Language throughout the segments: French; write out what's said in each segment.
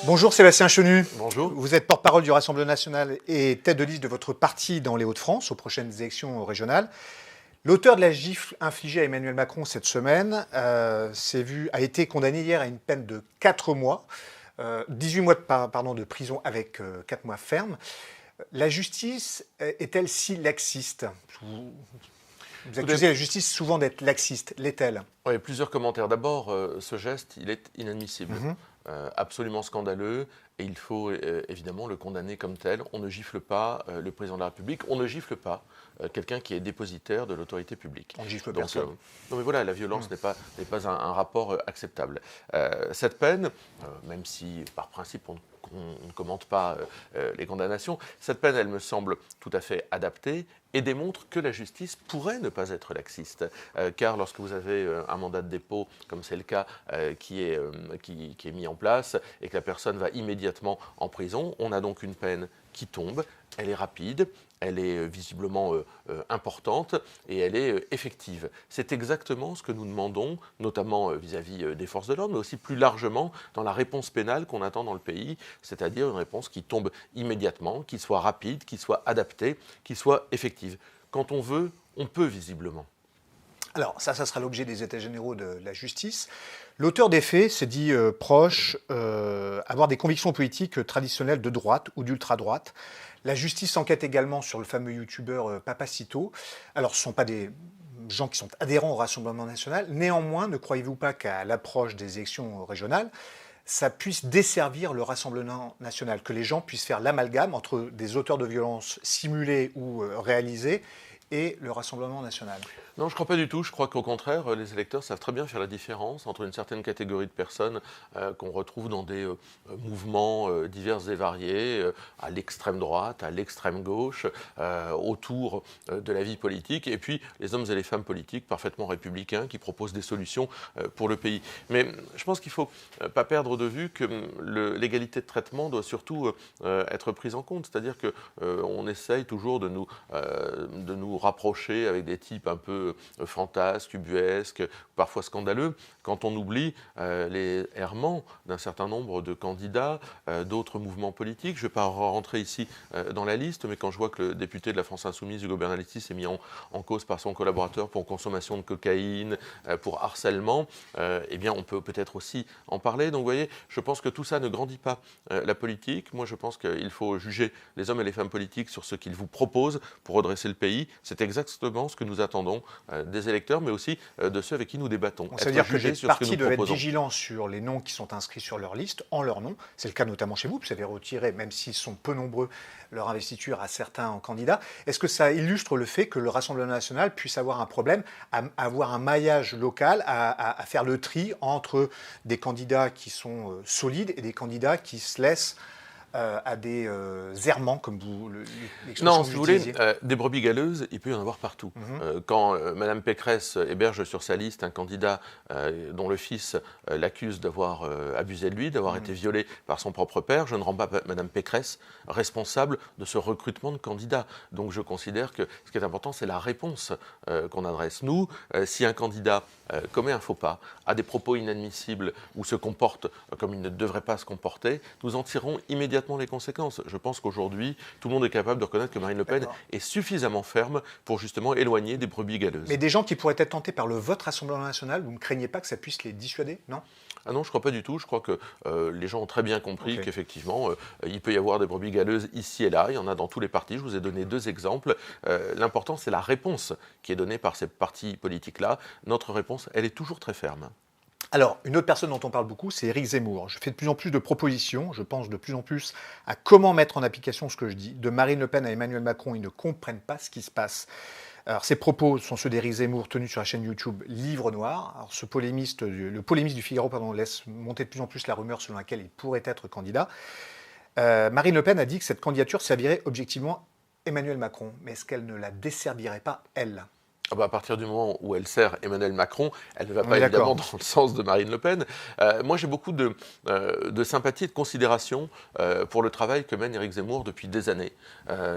Bonjour Sébastien Chenu. Bonjour. Vous êtes porte-parole du Rassemblement national et tête de liste de votre parti dans les Hauts-de-France aux prochaines élections régionales. L'auteur de la gifle infligée à Emmanuel Macron cette semaine a été condamné hier à une peine de 4 mois, 18 mois de prison avec 4 mois ferme. La justice est-elle si laxiste ? Vous accusez la justice souvent d'être laxiste. L'est-elle ? Oui, plusieurs commentaires. D'abord, ce geste, il est inadmissible, absolument scandaleux, et il faut évidemment le condamner comme tel. On ne gifle pas le président de la République, on ne gifle pas quelqu'un qui est dépositaire de l'autorité publique. On ne gifle personne. Non mais voilà, la violence n'est pas un rapport acceptable. Cette peine, même si par principe on ne commente pas les condamnations, cette peine, elle me semble tout à fait adaptée et démontre que la justice pourrait ne pas être laxiste. Car lorsque vous avez un mandat de dépôt, comme c'est le cas, qui est mis en place et que la personne va immédiatement en prison, on a donc une peine qui tombe, elle est rapide, elle est visiblement importante et elle est effective. C'est exactement ce que nous demandons, notamment vis-à-vis des forces de l'ordre, mais aussi plus largement dans la réponse pénale qu'on attend dans le pays, c'est-à-dire une réponse qui tombe immédiatement, qui soit rapide, qui soit adaptée, qui soit effective. Quand on veut, on peut visiblement. Alors, ça sera l'objet des états généraux de la justice. L'auteur des faits s'est dit proche, avoir des convictions politiques traditionnelles de droite ou d'ultra-droite. La justice enquête également sur le fameux youtubeur Papacito. Alors, ce ne sont pas des gens qui sont adhérents au Rassemblement national. Néanmoins, ne croyez-vous pas qu'à l'approche des élections régionales, ça puisse desservir le Rassemblement national, que les gens puissent faire l'amalgame entre des auteurs de violences simulées ou réalisées et le Rassemblement national? Non, je ne crois pas du tout. Je crois qu'au contraire, les électeurs savent très bien faire la différence entre une certaine catégorie de personnes qu'on retrouve dans des mouvements divers et variés, à l'extrême droite, à l'extrême gauche, autour de la vie politique, et puis les hommes et les femmes politiques parfaitement républicains qui proposent des solutions pour le pays. Mais je pense qu'il ne faut pas perdre de vue que l'égalité de traitement doit surtout être prise en compte. C'est-à-dire qu'on essaye toujours de nous rapprocher avec des types un peu fantasques, ubuesques, parfois scandaleux, quand on oublie les errements d'un certain nombre de candidats, d'autres mouvements politiques. Je ne vais pas rentrer ici dans la liste, mais quand je vois que le député de la France Insoumise, Hugo Bernalicis, est mis en cause par son collaborateur pour consommation de cocaïne, pour harcèlement, eh bien on peut peut-être aussi en parler. Donc vous voyez, je pense que tout ça ne grandit pas la politique. Moi je pense qu'il faut juger les hommes et les femmes politiques sur ce qu'ils vous proposent pour redresser le pays. C'est exactement ce que nous attendons des électeurs, mais aussi de ceux avec qui nous débattons. Ça veut dire que les partis doivent être vigilants sur les noms qui sont inscrits sur leur liste, en leur nom. C'est le cas notamment chez vous, vous avez retiré, même s'ils sont peu nombreux, leur investiture à certains candidats. Est-ce que ça illustre le fait que le Rassemblement national puisse avoir un problème à avoir un maillage local, à faire le tri entre des candidats qui sont solides et des candidats qui se laissent à des errements, comme vous l'expression. Non, si vous voulez, des brebis galeuses, il peut y en avoir partout. Quand Mme Pécresse héberge sur sa liste un candidat dont le fils l'accuse d'avoir abusé de lui, d'avoir été violé par son propre père, je ne rends pas Mme Pécresse responsable de ce recrutement de candidats. Donc je considère que ce qui est important, c'est la réponse qu'on adresse. Nous, si un candidat commet un faux pas, a des propos inadmissibles ou se comporte comme il ne devrait pas se comporter, nous en tirons immédiatement les conséquences. Je pense qu'aujourd'hui, tout le monde est capable de reconnaître que Marine Le Pen est suffisamment ferme pour justement éloigner des brebis galeuses. Mais des gens qui pourraient être tentés par le vote Rassemblement national, vous ne craignez pas que ça puisse les dissuader, non ? Ah non, je ne crois pas du tout. Je crois que les gens ont très bien compris qu'effectivement, il peut y avoir des brebis galeuses ici et là. Il y en a dans tous les partis. Je vous ai donné 2 exemples. L'important, c'est la réponse qui est donnée par ces partis politiques-là. Notre réponse, elle est toujours très ferme. Alors, une autre personne dont on parle beaucoup, c'est Éric Zemmour. Je fais de plus en plus de propositions, je pense de plus en plus à comment mettre en application ce que je dis. De Marine Le Pen à Emmanuel Macron, ils ne comprennent pas ce qui se passe. Alors, ces propos sont ceux d'Éric Zemmour tenus sur la chaîne YouTube Livre Noir. Alors, le polémiste du Figaro laisse monter de plus en plus la rumeur selon laquelle il pourrait être candidat. Marine Le Pen a dit que cette candidature servirait objectivement Emmanuel Macron. Mais est-ce qu'elle ne la desservirait pas, elle ? Ah bah à partir du moment où elle sert Emmanuel Macron, elle ne va On pas est évidemment d'accord. dans le sens de Marine Le Pen. Moi, j'ai beaucoup de sympathie et de considération pour le travail que mène Éric Zemmour depuis des années.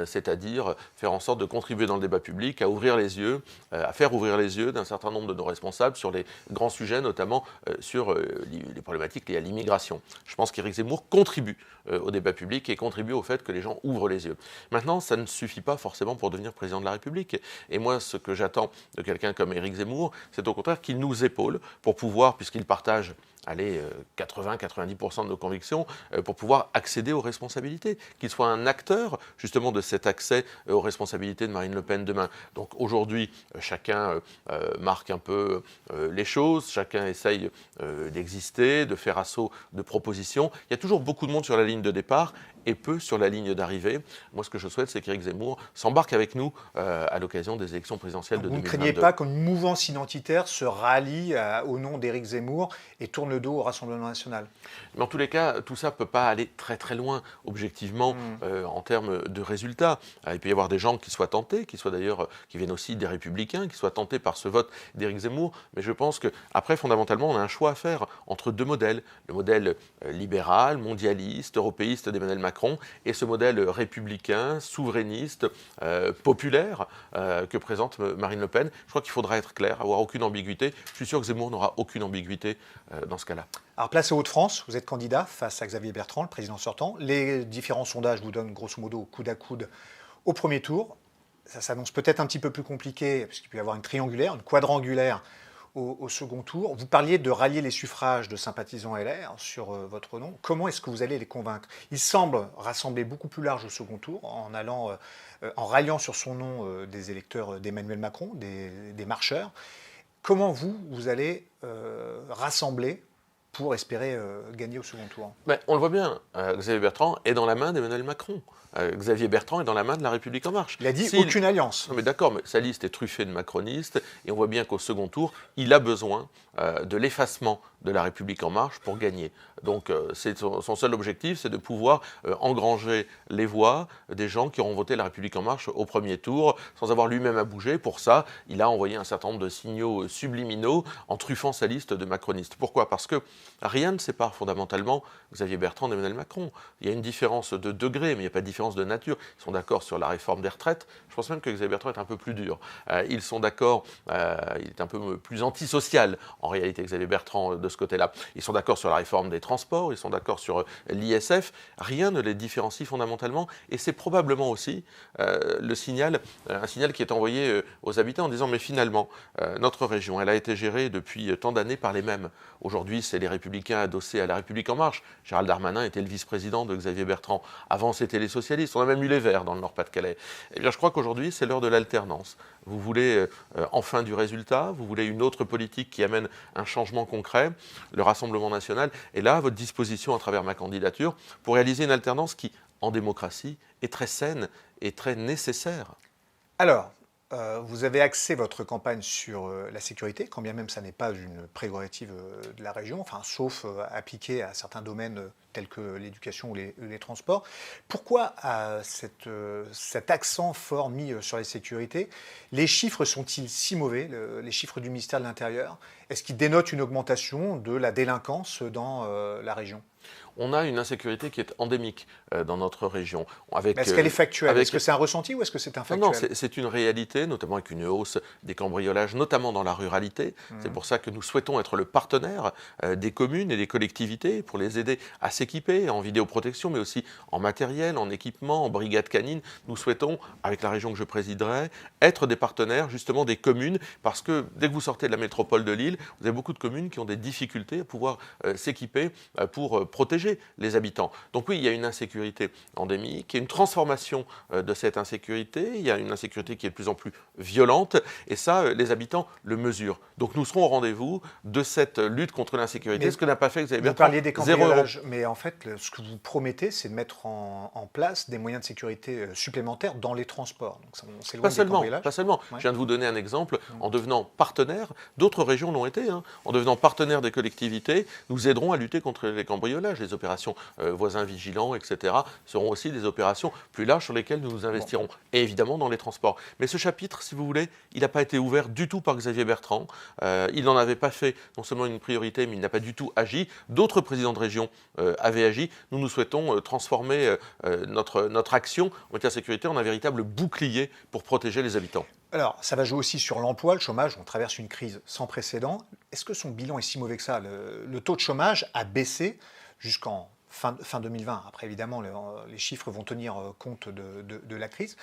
C'est-à-dire faire en sorte de contribuer dans le débat public, à ouvrir les yeux, à faire ouvrir les yeux d'un certain nombre de nos responsables sur les grands sujets, notamment sur les problématiques liées à l'immigration. Je pense qu'Éric Zemmour contribue au débat public et contribue au fait que les gens ouvrent les yeux. Maintenant, ça ne suffit pas forcément pour devenir président de la République. Et moi, ce que j'attends de quelqu'un comme Éric Zemmour, c'est au contraire qu'il nous épaule pour pouvoir, puisqu'il partage 80-90% de nos convictions, pour pouvoir accéder aux responsabilités, qu'il soit un acteur justement de cet accès aux responsabilités de Marine Le Pen demain. Donc aujourd'hui, chacun marque un peu les choses, chacun essaye d'exister, de faire assaut de propositions. Il y a toujours beaucoup de monde sur la ligne de départ et peu sur la ligne d'arrivée. Moi, ce que je souhaite, c'est qu'Éric Zemmour s'embarque avec nous à l'occasion des élections présidentielles de Vous ne 2022. craignez pas qu'une mouvance identitaire se rallie au nom d'Éric Zemmour et tourne le dos au Rassemblement national? Mais en tous les cas, tout ça ne peut pas aller très très loin, objectivement, en termes de résultats. Il peut y avoir des gens qui soient tentés, qui soient d'ailleurs, qui viennent aussi des Républicains, qui soient tentés par ce vote d'Éric Zemmour. Mais je pense qu'après, fondamentalement, on a un choix à faire entre deux modèles. Le modèle libéral, mondialiste, européiste d'Emmanuel Macron et ce modèle républicain, souverainiste, populaire que présente Marine Le Pen. Je crois qu'il faudra être clair, avoir aucune ambiguïté. Je suis sûr que Zemmour n'aura aucune ambiguïté dans ce cas-là. Alors, place aux Hauts-de-France, vous êtes candidat face à Xavier Bertrand, le président sortant. Les différents sondages vous donnent grosso modo coude à coude au premier tour. Ça s'annonce peut-être un petit peu plus compliqué, puisqu'il peut y avoir une triangulaire, une quadrangulaire au second tour. Vous parliez de rallier les suffrages de sympathisants LR sur votre nom. Comment est-ce que vous allez les convaincre? Il semble rassembler beaucoup plus large au second tour en ralliant sur son nom des électeurs d'Emmanuel Macron, des marcheurs. Comment vous allez rassembler pour espérer gagner au second tour? Ben, on le voit bien, Xavier Bertrand est dans la main d'Emmanuel Macron. Xavier Bertrand est dans la main de La République En Marche. Il a dit aucune alliance. Non mais d'accord, mais sa liste est truffée de macronistes et on voit bien qu'au second tour, il a besoin de l'effacement de La République En Marche pour gagner. Donc c'est son seul objectif, c'est de pouvoir engranger les voix des gens qui auront voté La République En Marche au premier tour sans avoir lui-même à bouger. Pour ça, il a envoyé un certain nombre de signaux subliminaux en truffant sa liste de macronistes. Pourquoi? Parce que rien ne sépare fondamentalement Xavier Bertrand d'Emmanuel Macron. Il y a une différence de degré, mais il n'y a pas de différence de nature. Ils sont d'accord sur la réforme des retraites. Je pense même que Xavier Bertrand est un peu plus dur. Ils sont d'accord, il est un peu plus antisocial, en réalité, Xavier Bertrand, de ce côté-là. Ils sont d'accord sur la réforme des transports, ils sont d'accord sur l'ISF. Rien ne les différencie fondamentalement. Et c'est probablement aussi un signal qui est envoyé aux habitants en disant, mais finalement, notre région, elle a été gérée depuis tant d'années par les mêmes. Aujourd'hui, c'est les Républicains adossés à La République En Marche. Gérald Darmanin était le vice-président de Xavier Bertrand. Avant, c'était les socialistes. On a même eu les Verts dans le Nord-Pas-de-Calais. Eh bien, je crois qu'aujourd'hui, c'est l'heure de l'alternance. Vous voulez enfin du résultat, vous voulez une autre politique qui amène un changement concret. Le Rassemblement national est là à votre disposition à travers ma candidature pour réaliser une alternance qui, en démocratie, est très saine et très nécessaire. Alors, vous avez axé votre campagne sur la sécurité, quand bien même ça n'est pas une prérogative de la région, enfin, sauf appliquée à certains domaines tels que l'éducation ou les transports. Pourquoi cet accent fort mis sur la sécurité? Les chiffres sont-ils si mauvais, les chiffres du ministère de l'Intérieur? Est-ce qu'ils dénotent une augmentation de la délinquance dans la région? On a une insécurité qui est endémique dans notre région. Est-ce qu'elle est factuelle? Est-ce que c'est un ressenti ou est-ce que c'est un factuel? Non, c'est une réalité, notamment avec une hausse des cambriolages, notamment dans la ruralité. C'est pour ça que nous souhaitons être le partenaire des communes et des collectivités pour les aider à s'équiper en vidéoprotection, mais aussi en matériel, en équipement, en brigade canine. Nous souhaitons, avec la région que je présiderai, être des partenaires justement des communes, parce que dès que vous sortez de la métropole de Lille, vous avez beaucoup de communes qui ont des difficultés à pouvoir s'équiper pour protéger les habitants. Donc oui, il y a une insécurité endémique, il y a une transformation de cette insécurité, il y a une insécurité qui est de plus en plus violente, et ça, les habitants le mesurent. Donc nous serons au rendez-vous de cette lutte contre l'insécurité, ce que n'a pas fait Xavier Bertrand. Vous parliez des cambriolages, mais en fait, ce que vous promettez, c'est de mettre en place des moyens de sécurité supplémentaires dans les transports. Donc on s'éloigne des cambriolages. Pas seulement. Ouais. Je viens de vous donner un exemple. En devenant partenaire, d'autres régions l'ont été, en devenant partenaire des collectivités, nous aiderons à lutter contre les cambriolages. ciblage. Les opérations voisins vigilants, etc., seront aussi des opérations plus larges sur lesquelles nous nous investirons. Et évidemment dans les transports. Mais ce chapitre, si vous voulez, il n'a pas été ouvert du tout par Xavier Bertrand. Il n'en avait pas fait non seulement une priorité, mais il n'a pas du tout agi. D'autres présidents de région avaient agi. Nous souhaitons transformer notre action en matière de sécurité en un véritable bouclier pour protéger les habitants. Alors, ça va jouer aussi sur l'emploi, le chômage. On traverse une crise sans précédent. Est-ce que son bilan est si mauvais que ça ? Le taux de chômage a baissé jusqu'en fin 2020. Après, évidemment, les chiffres vont tenir compte de la crise.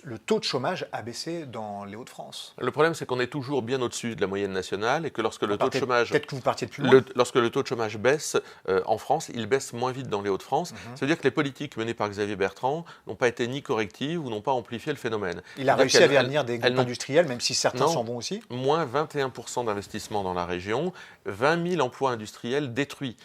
Le taux de chômage a baissé dans les Hauts-de-France. Le problème, c'est qu'on est toujours bien au-dessus de la moyenne nationale et que lorsque le taux de chômage... Peut-être que vous partiez de plus loin. Lorsque le taux de chômage baisse en France, il baisse moins vite dans les Hauts-de-France. Ça veut dire que les politiques menées par Xavier Bertrand n'ont pas été ni correctives ou n'ont pas amplifié le phénomène. Il a réussi à verdir des groupes industriels, même si certains s'en vont aussi. Moins 21% d'investissement dans la région, 20 000 emplois industriels détruits.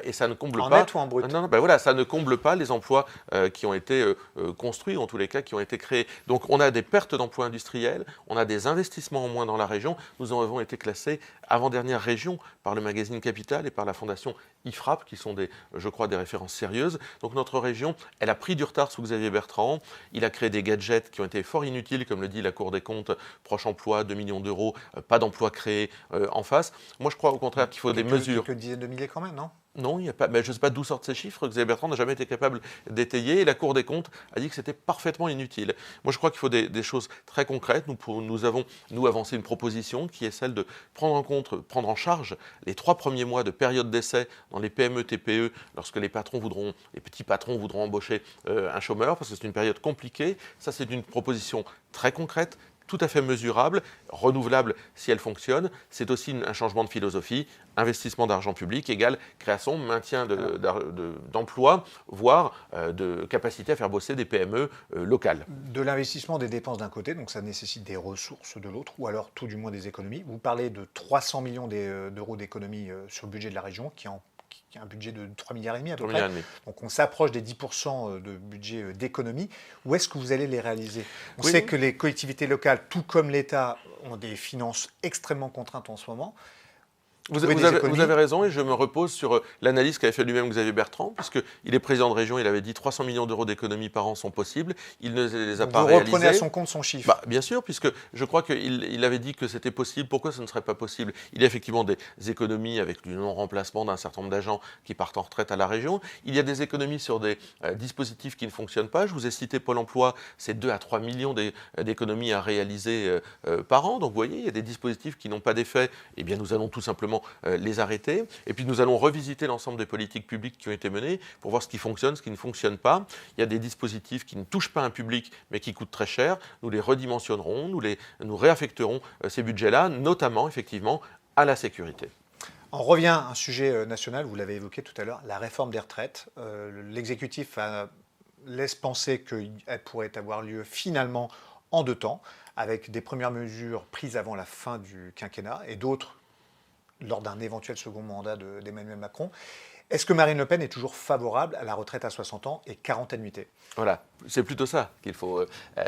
Et ça ne comble pas... En net ou en brut ? Non, ben voilà, ça ne comble pas les emplois qui ont été construits, en tous les cas, qui ont été créés. Donc on a des pertes d'emplois industriels, on a des investissements en moins dans la région. Nous en avons été classés avant-dernière région par le magazine Capital et par la fondation IFRAP, qui sont, je crois, des références sérieuses. Donc notre région, elle a pris du retard sous Xavier Bertrand. Il a créé des gadgets qui ont été fort inutiles, comme le dit la Cour des comptes, proche emploi, 2 millions d'euros, pas d'emplois créés en face. Moi, je crois au contraire qu'il faut des mesures. Quelques dizaines de milliers quand même, non ? Non, il n'y a pas. Ben, je ne sais pas d'où sortent ces chiffres. Xavier Bertrand n'a jamais été capable d'étayer et la Cour des comptes a dit que c'était parfaitement inutile. Moi, je crois qu'il faut des choses très concrètes. Nous avons avancé une proposition qui est celle de prendre en charge les 3 premiers mois de période d'essai dans les PME, TPE, lorsque les petits patrons voudront embaucher un chômeur, parce que c'est une période compliquée. Ça, c'est une proposition très concrète, tout à fait mesurable, renouvelable si elle fonctionne. C'est aussi un changement de philosophie. Investissement d'argent public égale création, maintien d'emplois, voire de capacité à faire bosser des PME locales. De l'investissement des dépenses d'un côté, donc ça nécessite des ressources de l'autre, ou alors tout du moins des économies. Vous parlez de 300 millions d'euros d'économies sur le budget de la région, qui a un budget de 3,5 milliards à peu près. Donc on s'approche des 10% de budget d'économie. Où est-ce que vous allez les réaliser ? On sait que les collectivités locales, tout comme l'État, ont des finances extrêmement contraintes en ce moment. Vous avez raison et je me repose sur l'analyse qu'avait fait lui-même Xavier Bertrand, puisqu'il est président de région, il avait dit 300 millions d'euros d'économies par an sont possibles, il ne les a pas réalisés. Vous reprenez à son compte son chiffre. Bien sûr, puisque je crois qu'il avait dit que c'était possible, pourquoi ce ne serait pas possible ? Il y a effectivement des économies avec le non-remplacement d'un certain nombre d'agents qui partent en retraite à la région, il y a des économies sur des dispositifs qui ne fonctionnent pas, je vous ai cité Pôle emploi, c'est 2 à 3 millions d'économies à réaliser par an, donc vous voyez, il y a des dispositifs qui n'ont pas d'effet, eh bien nous allons tout simplement les arrêter. Et puis nous allons revisiter l'ensemble des politiques publiques qui ont été menées pour voir ce qui fonctionne, ce qui ne fonctionne pas. Il y a des dispositifs qui ne touchent pas un public mais qui coûtent très cher. Nous les redimensionnerons, nous réaffecterons ces budgets-là, notamment effectivement à la sécurité. On revient à un sujet national, vous l'avez évoqué tout à l'heure, la réforme des retraites. L'exécutif laisse penser qu'elle pourrait avoir lieu finalement en 2 temps, avec des premières mesures prises avant la fin du quinquennat et d'autres lors d'un éventuel second mandat d'Emmanuel Macron. Est-ce que Marine Le Pen est toujours favorable à la retraite à 60 ans et 40 annuités ? Voilà, c'est plutôt ça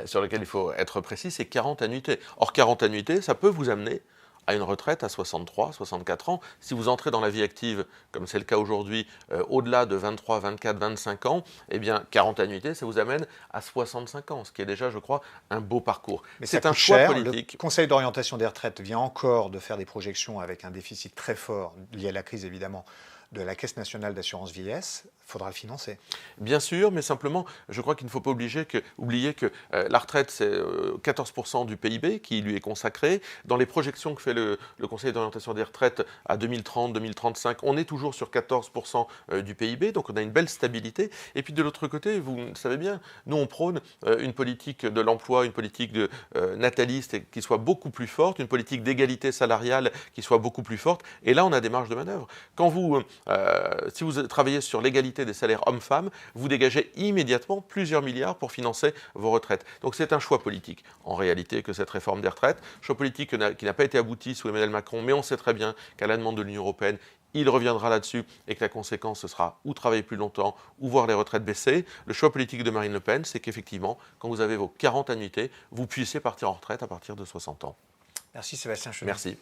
sur lequel il faut être précis, c'est 40 annuités. Or, 40 annuités, ça peut vous amener à une retraite à 63, 64 ans. Si vous entrez dans la vie active, comme c'est le cas aujourd'hui, au-delà de 23, 24, 25 ans, eh bien, 40 annuités, ça vous amène à 65 ans, ce qui est déjà, je crois, un beau parcours. Mais c'est un choix politique. Le Conseil d'orientation des retraites vient encore de faire des projections avec un déficit très fort, lié à la crise évidemment, de la Caisse nationale d'assurance vieillesse. Il faudra le financer. Bien sûr, mais simplement, je crois qu'il ne faut pas oublier que la retraite, c'est 14% du PIB qui lui est consacré. Dans les projections que fait le Conseil d'orientation des retraites à 2030, 2035, on est toujours sur 14% du PIB, donc on a une belle stabilité. Et puis de l'autre côté, vous le savez bien, nous on prône une politique de l'emploi, une politique nataliste qui soit beaucoup plus forte, une politique d'égalité salariale qui soit beaucoup plus forte. Et là, on a des marges de manœuvre. Si vous travaillez sur l'égalité des salaires hommes-femmes, vous dégagez immédiatement plusieurs milliards pour financer vos retraites. Donc c'est un choix politique, en réalité, que cette réforme des retraites. Choix politique qui n'a pas été abouti sous Emmanuel Macron, mais on sait très bien qu'à la demande de l'Union européenne, il reviendra là-dessus et que la conséquence, ce sera ou travailler plus longtemps ou voir les retraites baisser. Le choix politique de Marine Le Pen, c'est qu'effectivement, quand vous avez vos 40 annuités, vous puissiez partir en retraite à partir de 60 ans. Merci Sébastien Chenu. Merci.